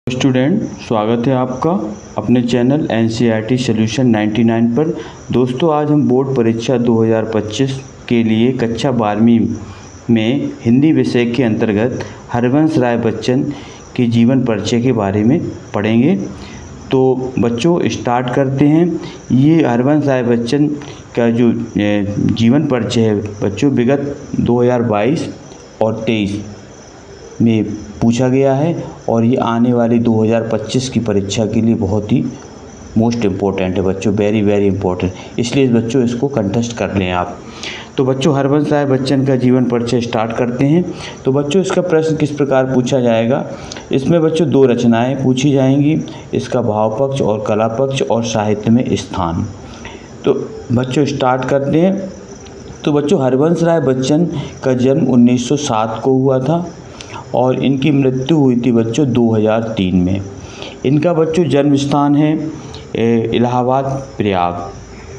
Student, स्वागत है आपका अपने चैनल एनसीईआरटी सॉल्यूशन 99 पर। दोस्तों, आज हम बोर्ड परीक्षा 2025 के लिए कक्षा 12वीं में हिंदी विषय के अंतर्गत हरवंश राय बच्चन के जीवन परिचय के बारे में पढ़ेंगे। तो बच्चों, स्टार्ट करते हैं। ये हरवंश राय बच्चन का जो जीवन परिचय है बच्चों, विगत 2022 और 23 में पूछा गया है और ये आने वाली 2025 की परीक्षा के लिए बहुत ही मोस्ट इम्पोर्टेंट है बच्चों, वेरी वेरी इंपॉर्टेंट। इसलिए बच्चों इसको कंटेस्ट कर लें आप। तो बच्चों, हरवंश राय बच्चन का जीवन परिचय स्टार्ट करते हैं। तो बच्चों, इसका प्रश्न किस प्रकार पूछा जाएगा। इसमें बच्चों 2 रचनाएं पूछी जाएंगी, इसका भाव पक्ष और कला पक्ष और साहित्य में स्थान। तो बच्चों स्टार्ट करते हैं। तो बच्चों, हरवंश राय बच्चन का जन्म 1907 को हुआ था और इनकी मृत्यु हुई थी बच्चों 2003 में। इनका बच्चों जन्म स्थान है इलाहाबाद प्रयाग।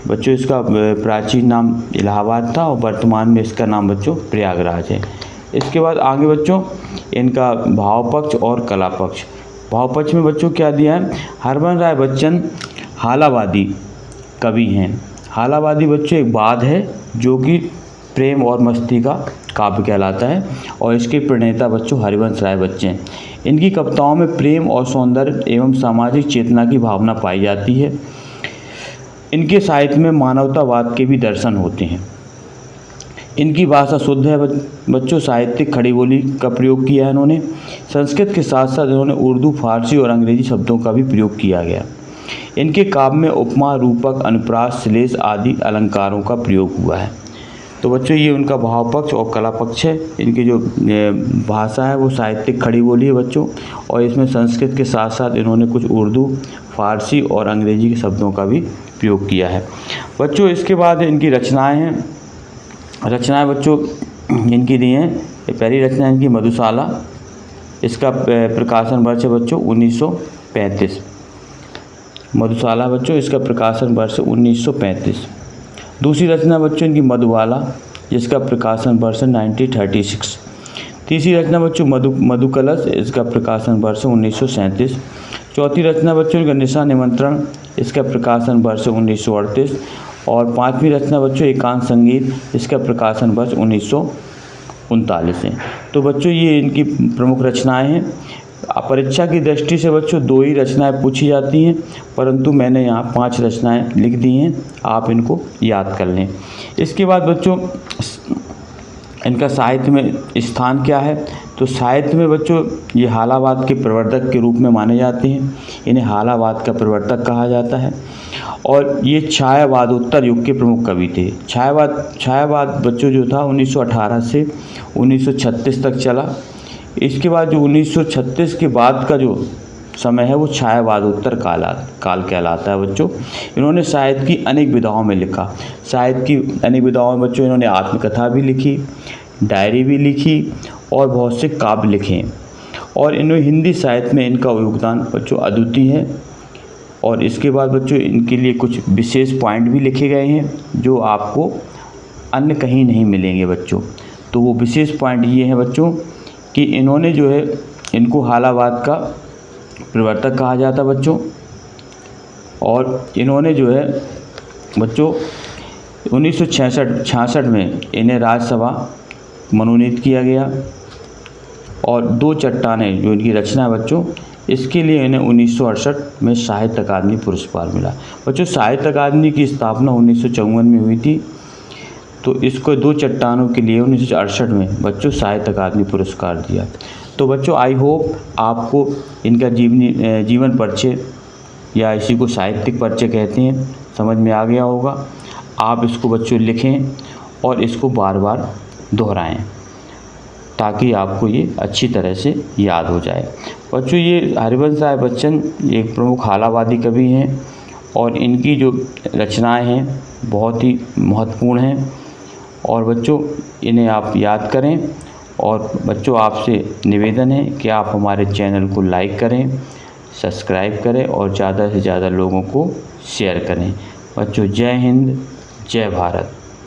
बच्चों, इसका प्राचीन नाम इलाहाबाद था और वर्तमान में इसका नाम बच्चों प्रयागराज है। इसके बाद आगे बच्चों इनका भाव पक्ष और कला पक्ष। भाव पक्ष में बच्चों क्या दिया है, हरवंश राय बच्चन हालावादी कवि हैं। हालावादी बच्चों एक वाद है जो कि प्रेम और मस्ती का काव्य कहलाता है और इसके प्रणेता बच्चों हरवंश राय बच्चन। इनकी कविताओं में प्रेम और सौंदर्य एवं सामाजिक चेतना की भावना पाई जाती है। इनके साहित्य में मानवतावाद के भी दर्शन होते हैं। इनकी भाषा शुद्ध है बच्चों। साहित्यिक खड़ी बोली का प्रयोग किया है इन्होंने। संस्कृत के साथ साथ इन्होंने उर्दू, फारसी और अंग्रेजी शब्दों का भी प्रयोग किया गया। इनके काव्य में उपमा, रूपक, अनुप्रास, श्लेष आदि अलंकारों का प्रयोग हुआ है। तो बच्चों, ये उनका भाव पक्ष और कला पक्ष है। इनकी जो भाषा है वो साहित्यिक खड़ी बोली है बच्चों, और इसमें संस्कृत के साथ साथ इन्होंने कुछ उर्दू, फारसी और अंग्रेजी के शब्दों का भी प्रयोग किया है बच्चों। इसके बाद इनकी रचनाएं हैं। रचनाएं बच्चों इनकी दी हैं। पहली रचना इनकी मधुशाला। इसका प्रकाशन वर्ष है बच्चों 1935। मधुशाला बच्चों, इसका प्रकाशन वर्ष 1935। दूसरी रचना बच्चों इनकी मधुबाला, जिसका प्रकाशन वर्ष 1936। तीसरी रचना बच्चों मधुकलश, इसका प्रकाशन वर्ष 1937। चौथी रचना बच्चों इनका निशा निमंत्रण, इसका प्रकाशन वर्ष 1938। और 5वीं रचना बच्चों एकांत संगीत, इसका प्रकाशन वर्ष 1939 है। तो बच्चों ये इनकी प्रमुख रचनाएं हैं। परीक्षा की दृष्टि से बच्चों 2 ही रचनाएं पूछी जाती हैं, परंतु मैंने यहाँ 5 रचनाएं लिख दी हैं, आप इनको याद कर लें। इसके बाद बच्चों इनका साहित्य में स्थान क्या है। तो साहित्य में बच्चों ये हालावाद के प्रवर्तक के रूप में माने जाते हैं। इन्हें हालावाद का प्रवर्तक कहा जाता है और ये छायावादोत्तर युग के प्रमुख कवि थे। छायावाद बच्चों जो था 1918 से 1936 तक चला। इसके बाद जो 1936 के बाद का जो समय है वो छायावादोत्तर काल कहलाता है बच्चों। इन्होंने साहित्य की अनेक विधाओं में लिखा। साहित्य की अनेक विधाओं में बच्चों इन्होंने आत्मकथा भी लिखी, डायरी भी लिखी और बहुत से काव्य लिखे। और इन्होंने हिंदी साहित्य में इनका योगदान बच्चों अद्वितीय है। और इसके बाद बच्चों इनके लिए कुछ विशेष पॉइंट भी लिखे गए हैं जो आपको अन्य कहीं नहीं मिलेंगे बच्चों। तो वो विशेष पॉइंट ये हैं बच्चों कि इन्होंने जो है, इनको हालावाद का प्रवर्तक कहा जाता बच्चों। और इन्होंने जो है बच्चों 1966 में इन्हें राज्यसभा मनोनीत किया गया। और 2 चट्टानें जो इनकी रचना है बच्चों, इसके लिए इन्हें 1968 में साहित्य अकादमी पुरस्कार मिला बच्चों। साहित्य अकादमी की स्थापना 1954 में हुई थी। तो इसको 2 चट्टानों के लिए 1968 में बच्चों साहित्य अकादमी पुरस्कार दिया। तो बच्चों आई होप आपको इनका जीवन परिचय या इसी को साहित्यिक परिचय कहते हैं समझ में आ गया होगा। आप इसको बच्चों लिखें और इसको बार बार दोहराएं ताकि आपको ये अच्छी तरह से याद हो जाए बच्चों। ये हरवंश राय बच्चन एक प्रमुख हालावादी कवि हैं और इनकी जो रचनाएं हैं बहुत ही महत्वपूर्ण हैं। और बच्चों इन्हें आप याद करें। और बच्चों आपसे निवेदन है कि आप हमारे चैनल को लाइक करें, सब्सक्राइब करें और ज़्यादा से ज़्यादा लोगों को शेयर करें बच्चों। जय हिंद, जय भारत।